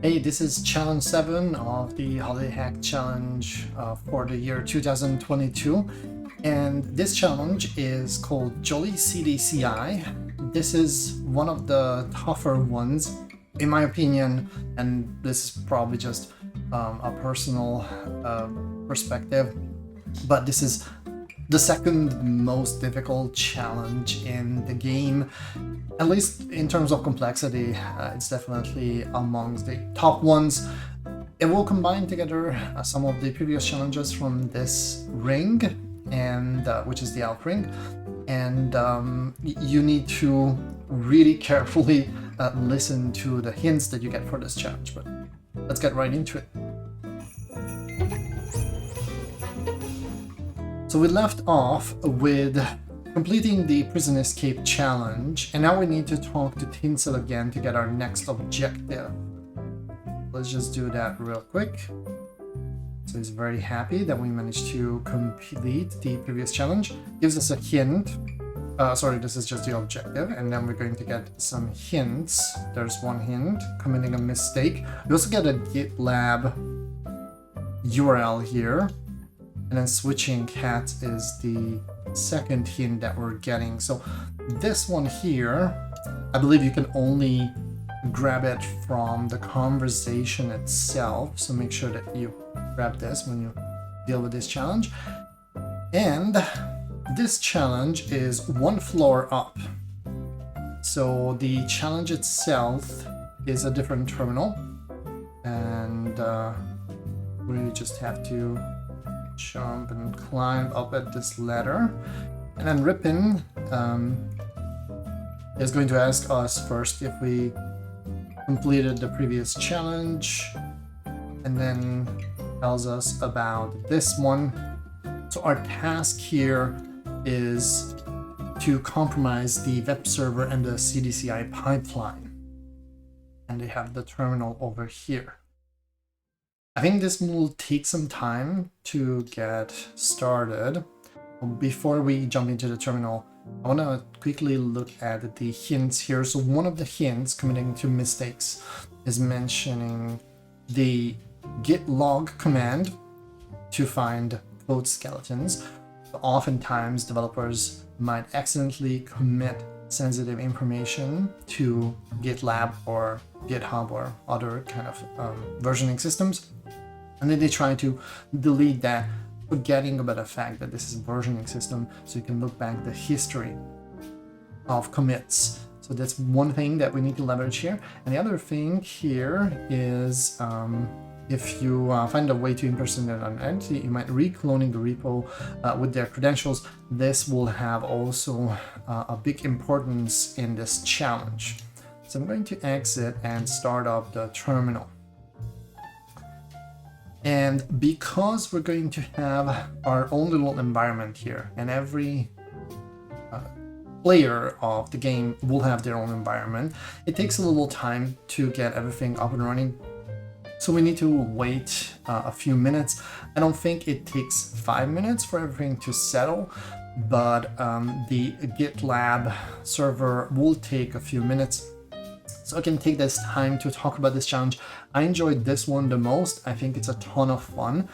Hey, this is challenge 7 of the Holiday Hack Challenge for the year 2022, and this challenge is called Jolly CDCI. This is one of the tougher ones, in my opinion, and this is probably just a personal perspective, but this is the second most difficult challenge in the game. At least in terms of complexity, it's definitely amongst the top ones. It will combine together some of the previous challenges from this ring, and which is the elf ring, and you need to really carefully listen to the hints that you get for this challenge. But let's get right into it. So we left off with completing the prison escape challenge, and now we need to talk to Tinsel again to get our next objective. Let's just do that real quick. So he's very happy that we managed to complete the previous challenge. Gives us a hint. Sorry, this is just the objective, and then we're going to get some hints. There's one hint, committing a mistake. We also get a GitLab URL here. And then switching cats is the second hint that we're getting. So this one here, I believe you can only grab it from the conversation itself. So make sure that you grab this when you deal with this challenge. And this challenge is one floor up. So the challenge itself is a different terminal. And we just have to jump and climb up at this ladder, and then Ripin is going to ask us first if we completed the previous challenge, and then tells us about this one. So our task here is to compromise the web server and the CDCI pipeline, and they have the terminal over here. I think this will take some time to get started. Before we jump into the terminal, I want to quickly look at the hints here. So one of the hints, committing to mistakes, is mentioning the git log command to find code skeletons. Oftentimes, developers might accidentally commit sensitive information to GitLab or GitHub or other kind of versioning systems. And then they try to delete that, forgetting about the fact that this is a versioning system, so you can look back the history of commits. So that's one thing that we need to leverage here. And the other thing here is if you find a way to impersonate an entity, you might recloning the repo with their credentials. This will have also a big importance in this challenge. So I'm going to exit and start up the terminal. And because we're going to have our own little environment here, and every player of the game will have their own environment, it takes a little time to get everything up and running. So we need to wait a few minutes. I don't think it takes 5 minutes for everything to settle, but the GitLab server will take a few minutes. So I can take this time to talk about this challenge. I enjoyed this one the most. I think it's a ton of fun.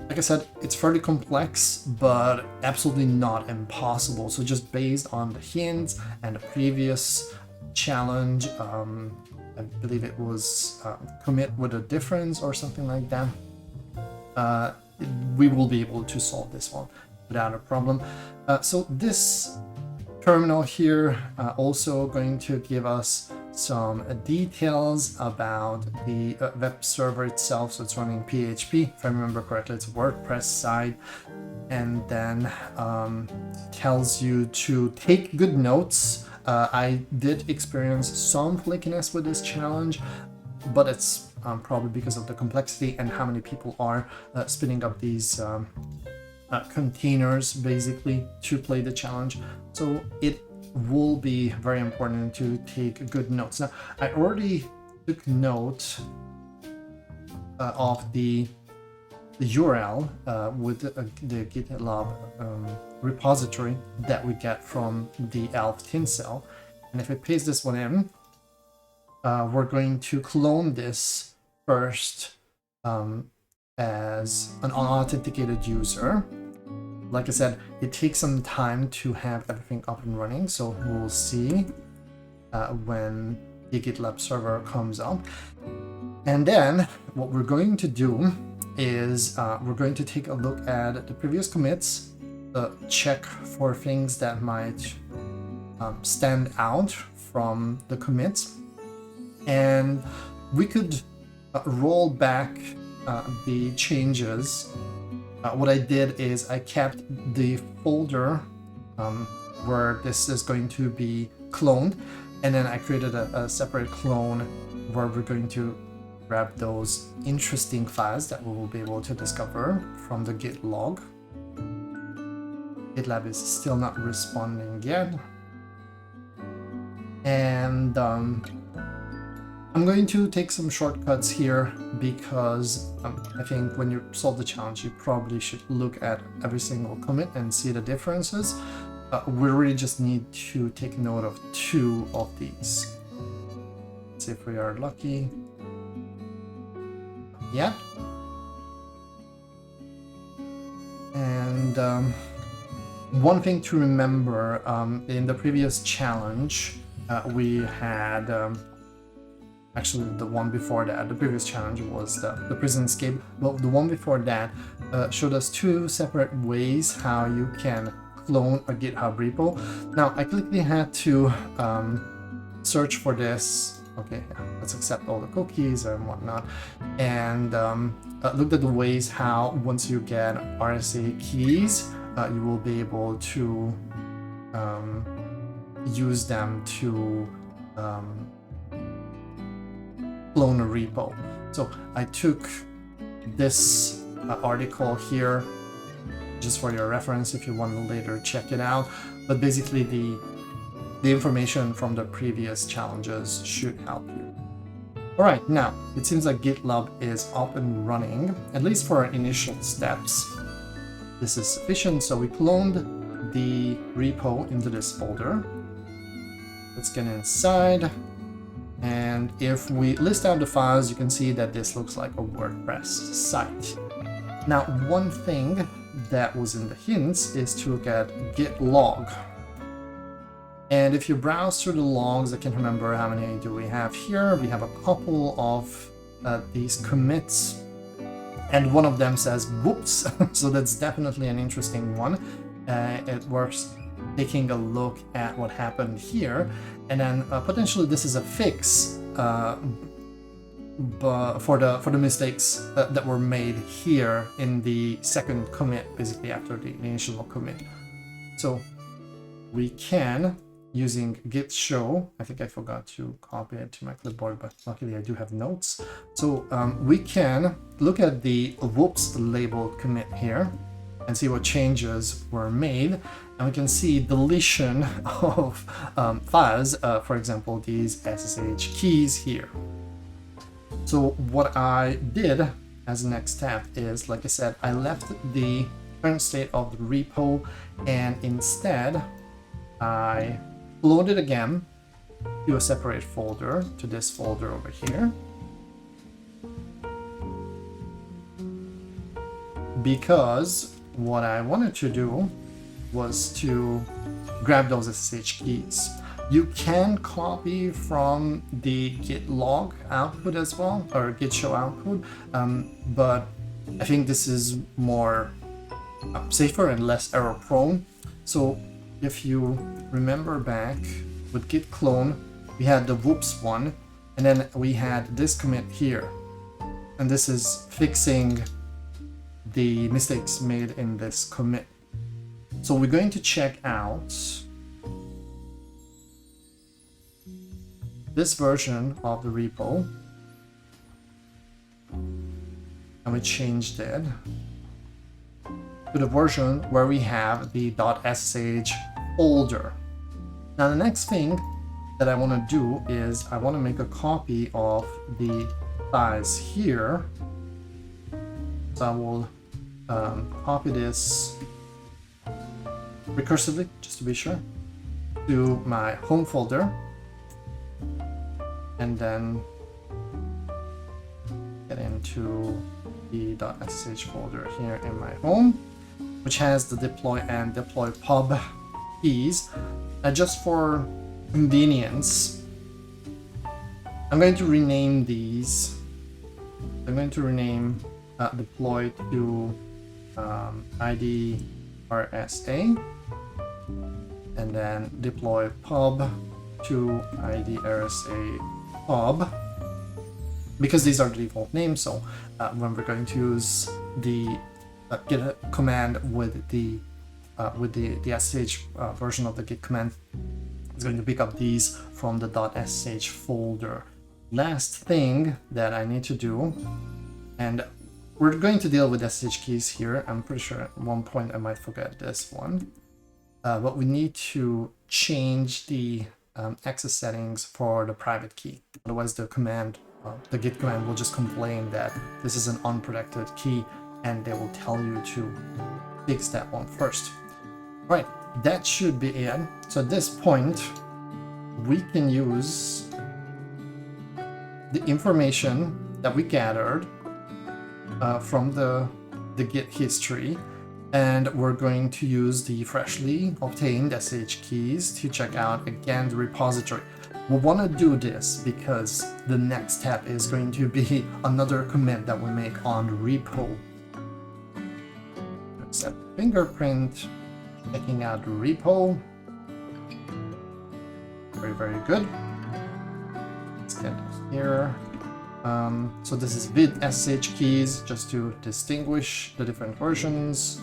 Like I said, it's fairly complex, but absolutely not impossible. So just based on the hints and the previous challenge, I believe it was commit with a difference or something like that, we will be able to solve this one without a problem. So this terminal here also going to give us some details about the web server itself. So it's running PHP, if I remember correctly, it's a WordPress site, and then tells you to take good notes. I did experience some flakiness with this challenge, but it's probably because of the complexity and how many people are spinning up these containers basically to play the challenge. So it will be very important to take good notes. Now, I already took note of the URL with the GitLab repository that we get from the elf Tinsel. And if I paste this one in, we're going to clone this first as an unauthenticated user. Like I said, it takes some time to have everything up and running, so we'll see when the GitLab server comes up. And then what we're going to do is we're going to take a look at the previous commits, check for things that might stand out from the commits, and we could roll back the changes. What I did is I kept the folder where this is going to be cloned, and then I created a separate clone where we're going to grab those interesting files that we will be able to discover from the git log. GitLab is still not responding yet. And I'm going to take some shortcuts here because I think when you solve the challenge, you probably should look at every single commit and see the differences. We really just need to take note of 2 of these. Let's see if we are lucky. Yeah. And one thing to remember, in the previous challenge, we had actually the one before that, the previous challenge was the prison escape, but the one before that showed us 2 separate ways how you can clone a GitHub repo. Now I quickly had to search for this. Okay, yeah, let's accept all the cookies and whatnot, and looked at the ways how once you get RSA keys, you will be able to use them to clone a repo. So I took this article here just for your reference if you want to later check it out, but basically the information from the previous challenges should help you. Alright, now it seems like GitLab is up and running, at least for our initial steps. This is sufficient, so we cloned the repo into this folder. Let's get inside, and if we list out the files, you can see that this looks like a WordPress site. Now, one thing that was in the hints is to look at git log. And if you browse through the logs, I can't remember how many do we have here. We have a couple of these commits, and one of them says whoops, so that's definitely an interesting one. It worth taking a look at what happened here, and then potentially this is a fix but for the mistakes that were made here in the second commit, basically after the initial commit. So we can, using git show, I think I forgot to copy it to my clipboard, but luckily I do have notes. So we can look at the whoops labeled commit here and see what changes were made. And we can see deletion of files, for example, these SSH keys here. So what I did as a next step is, like I said, I left the current state of the repo, and instead I loaded again to a separate folder, to this folder over here, because what I wanted to do was to grab those SSH keys. You can copy from the git log output as well, or git show output, but I think this is more safer and less error prone. So if you remember back with git clone, we had the whoops one, and then we had this commit here, and this is fixing the mistakes made in this commit. So we're going to check out this version of the repo, and we changed it to the version where we have the .sh folder. Now the next thing that I want to do is I want to make a copy of the files here. So I will copy this recursively, just to be sure, to my home folder. and then get into the .sh folder here in my home, which has the deploy and deploy pub keys. Just for convenience, I'm going to rename these. I'm going to rename deploy to ID RSA, and then deploy pub to ID RSA pub, because these are the default names. So when we're going to use the git command with the SSH version of the git command, it's going to pick up these from the .sh folder. Last thing that I need to do, and we're going to deal with SSH keys here. I'm pretty sure at one point I might forget this one, but we need to change the access settings for the private key. Otherwise the command, the git command will just complain that this is an unprotected key, and they will tell you to fix that one first. Right, that should be it. So at this point, we can use the information that we gathered from the git history, and we're going to use the freshly obtained SSH keys to check out again the repository. We want to do this because the next step is going to be another commit that we make on repo. Set fingerprint, checking out the repo. Very good. Let's get here. So this is with SSH keys, just to distinguish the different versions.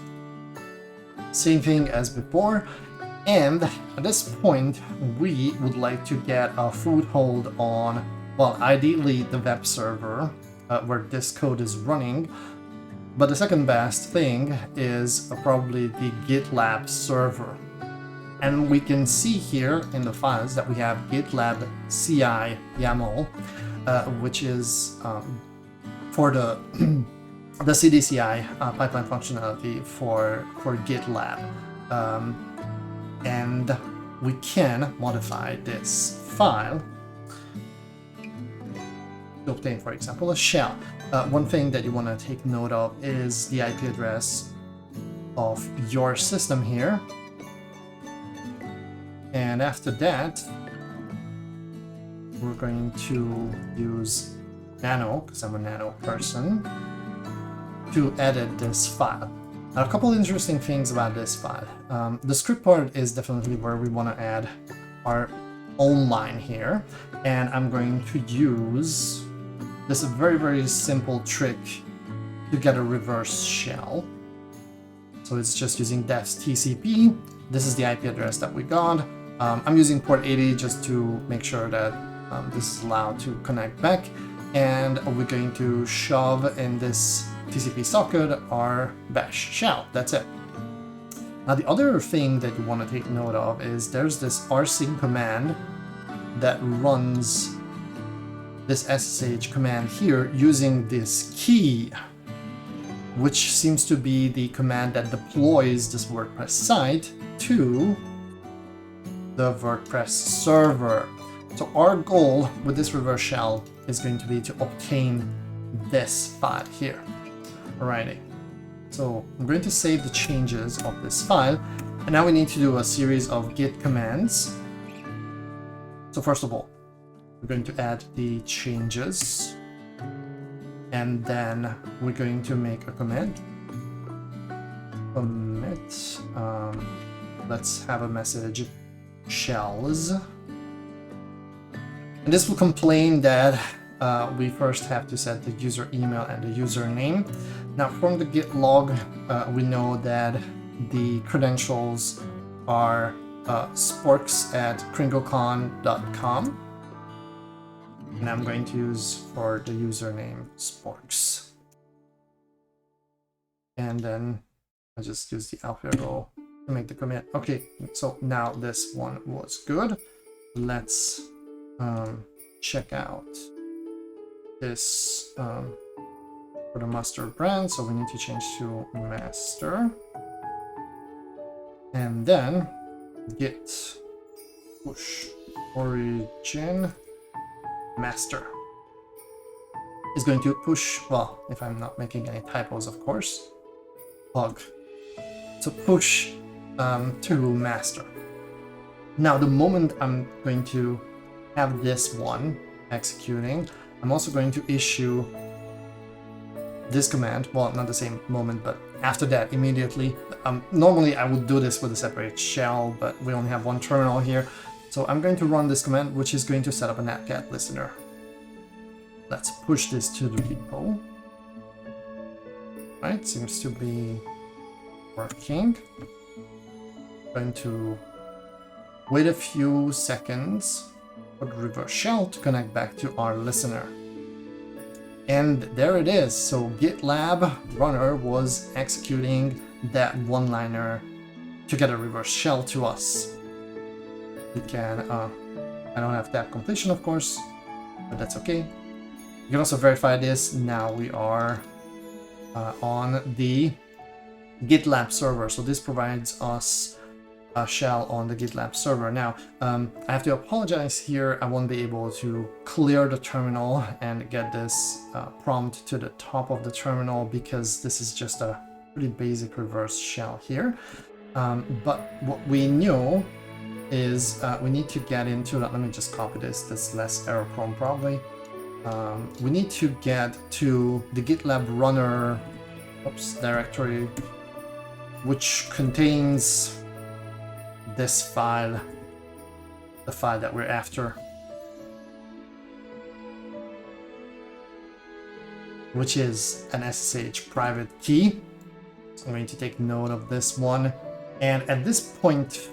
Same thing as before. And at this point, we would like to get a foothold on, well, ideally the web server where this code is running. But the second best thing is probably the GitLab server. And we can see here in the files that we have GitLab CI YAML, which is for the the CDCI pipeline functionality for GitLab. And we can modify this file to obtain, for example, a shell. One thing that you want to take note of is the IP address of your system here. And after that, we're going to use nano, because I'm a nano person, to edit this file. Now, a couple interesting things about this file. The script part is definitely where we want to add our own line here. And I'm going to use this very simple trick to get a reverse shell. So it's just using defs TCP. This is the IP address that we got. I'm using port 80 just to make sure that this is allowed to connect back. And we're going to shove in this TCP socket our bash shell. That's it. Now the other thing that you want to take note of is there's this rsync command that runs this SSH command here using this key, which seems to be the command that deploys this WordPress site to the WordPress server. So our goal with this reverse shell is going to be to obtain this file here. Alrighty, so I'm going to save the changes of this file, and now we need to do a series of git commands. So first of all, we're going to add the changes, and then we're going to make a commit. Let's have a message shells, and this will complain that we first have to set the user email and the username. Now from the git log, we know that the credentials are sporks@kringlecon.com, and I'm going to use for the username sporks, and then I just use the alpha arrow to make the commit. Okay, so now this one was good. Let's check out this for the master brand. So we need to change to master, and then git push origin master is going to push, well, if I'm not making any typos, of course, plug. So push to master. Now, the moment I'm going to have this one executing, I'm also going to issue this command. Well, not the same moment, but after that, immediately. Normally, I would do this with a separate shell, but we only have one terminal here. So I'm going to run this command, which is going to set up a netcat listener. Let's push this to the repo. Right, seems to be working. Going to wait a few seconds for the reverse shell to connect back to our listener. And there it is. So GitLab runner was executing that one-liner to get a reverse shell to us. We can, I don't have tab completion, of course, but that's okay. You can also verify this. Now we are on the GitLab server. So this provides us a shell on the GitLab server. Now, I have to apologize here. I won't be able to clear the terminal and get this prompt to the top of the terminal because this is just a pretty basic reverse shell here. But what we know is we need to get into that. Let me just copy this. That's less error prone probably. We need to get to the GitLab runner directory, which contains this file, the file that we're after, which is an SSH private key. So I'm going to take note of this one. And at this point,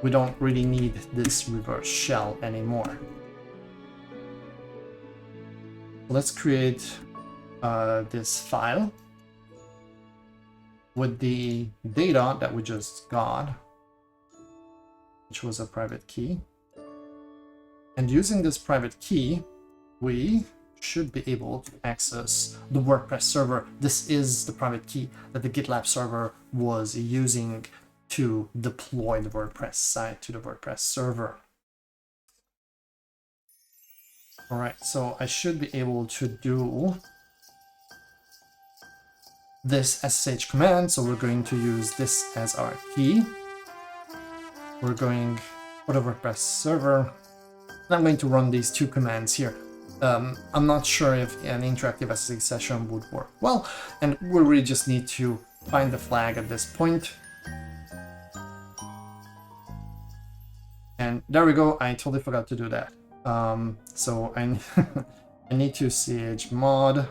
we don't really need this reverse shell anymore. Let's create this file with the data that we just got, which was a private key. And using this private key, we should be able to access the WordPress server. This is the private key that the GitLab server was using to deploy the WordPress site to the WordPress server. All right, so I should be able to do this SSH command. So we're going to use this as our key. We're going for the WordPress server. And I'm going to run these two commands here. I'm not sure if an interactive SSH session would work well, and we really just need to find the flag at this point. And there we go. I totally forgot to do that. So I need to chmod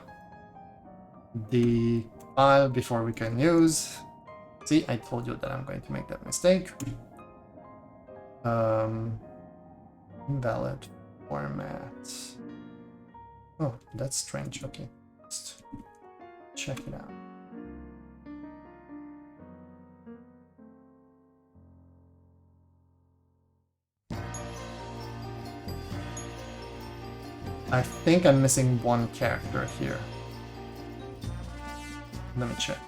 the file before we can use. See, I told you that I'm going to make that mistake. Invalid format. Oh, that's strange. Okay, let's check it out. I think I'm missing one character here. Let me check.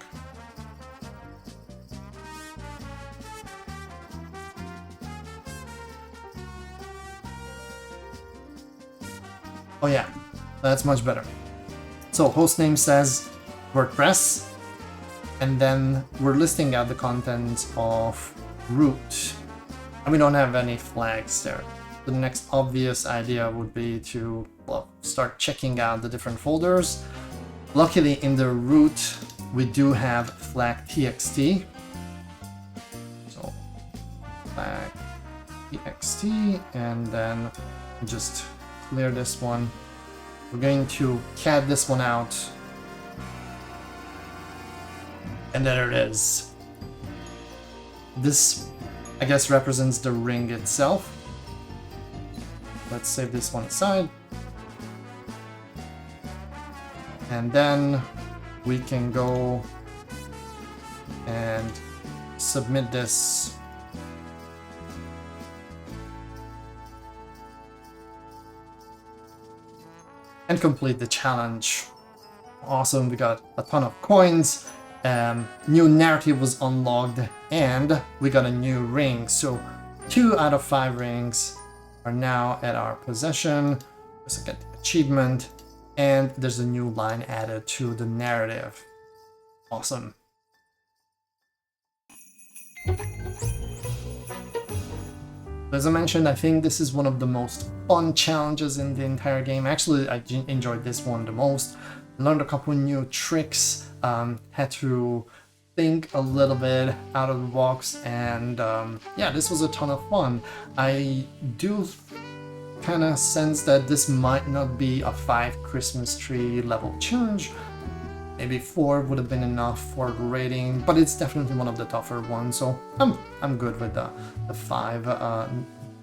Oh yeah, that's much better. So hostname says WordPress, and then we're listing out the contents of root, and we don't have any flags there. The next obvious idea would be to, well, start checking out the different folders. Luckily in the root we do have flag.txt. So flag.txt, and then just clear this one. We're going to cat this one out. And there it is. This, I guess, represents the ring itself. Let's save this one aside. And then we can go and submit this. And complete the challenge. Awesome, we got a ton of coins. New narrative was unlocked, and we got a new ring. So 2 out of 5 rings are now at our possession. So get the achievement, and there's a new line added to the narrative. Awesome. As I mentioned, I think this is one of the most fun challenges in the entire game. Actually, I enjoyed this one the most. Learned a couple new tricks, had to think a little bit out of the box, and yeah, this was a ton of fun. I do kind of sense that this might not be a 5 Christmas tree level challenge. Maybe 4 would have been enough for the rating, but it's definitely one of the tougher ones, so I'm good with the 5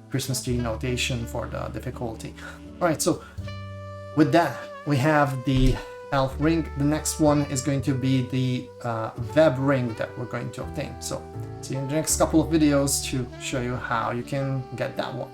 Christmas tree notation for the difficulty. Alright, so with that, we have the elf ring. The next one is going to be the web ring that we're going to obtain. So see you in the next couple of videos to show you how you can get that one.